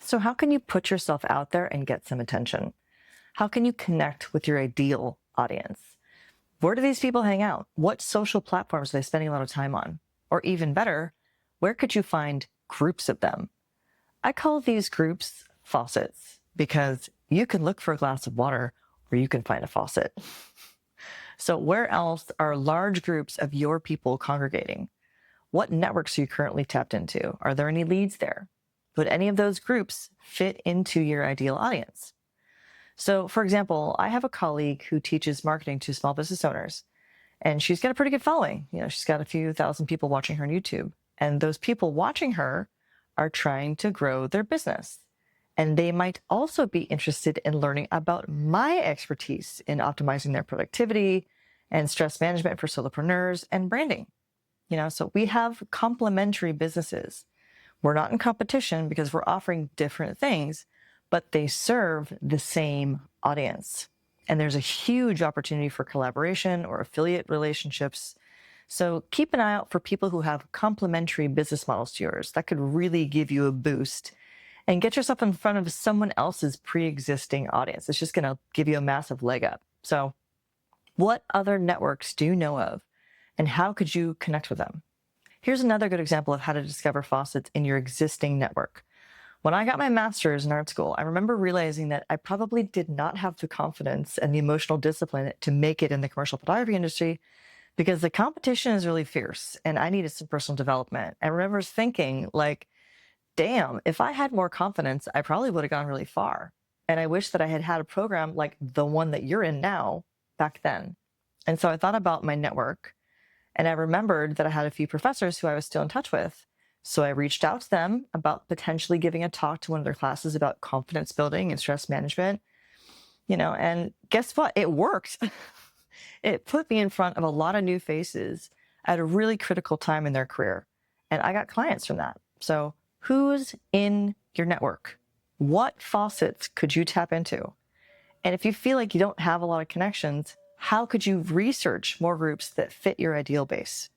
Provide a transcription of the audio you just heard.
So, how can you put yourself out there and get some attention? How can you connect with your ideal audience? Where do these people hang out? What social platforms are they spending a lot of time on? Or even better, where could you find groups of them? I call these groups faucets because you can look for a glass of water or you can find a faucet. So, where else are large groups of your people congregating? What networks are you currently tapped into? Are there any leads there? Would any of those groups fit into your ideal audience? So, for example, I have a colleague who teaches marketing to small business owners, and she's got a pretty good following. She's got a few thousand people watching her on YouTube, and those people watching her are trying to grow their business. And they might also be interested in learning about my expertise in optimizing their productivity and stress management for solopreneurs and branding. So we have complementary businesses. We're not in competition because we're offering different things, but they serve the same audience. And there's a huge opportunity for collaboration or affiliate relationships. So keep an eye out for people who have complementary business models to yours. That could really give you a boost and get yourself in front of someone else's pre-existing audience. It's just going to give you a massive leg up. So what other networks do you know of and how could you connect with them? Here's another good example of how to discover faucets in your existing network. When I got my master's in art school, I remember realizing that I probably did not have the confidence and the emotional discipline to make it in the commercial photography industry because the competition is really fierce and I needed some personal development. I remember thinking like, damn, if I had more confidence, I probably would have gone really far. And I wish that I had had a program like the one that you're in now back then. And so I thought about my network and I remembered that I had a few professors who I was still in touch with. So I reached out to them about potentially giving a talk to one of their classes about confidence building and stress management, and guess what? It worked. It put me in front of a lot of new faces at a really critical time in their career. And I got clients from that. So who's in your network? What faucets could you tap into? And if you feel like you don't have a lot of connections, how could you research more groups that fit your ideal base?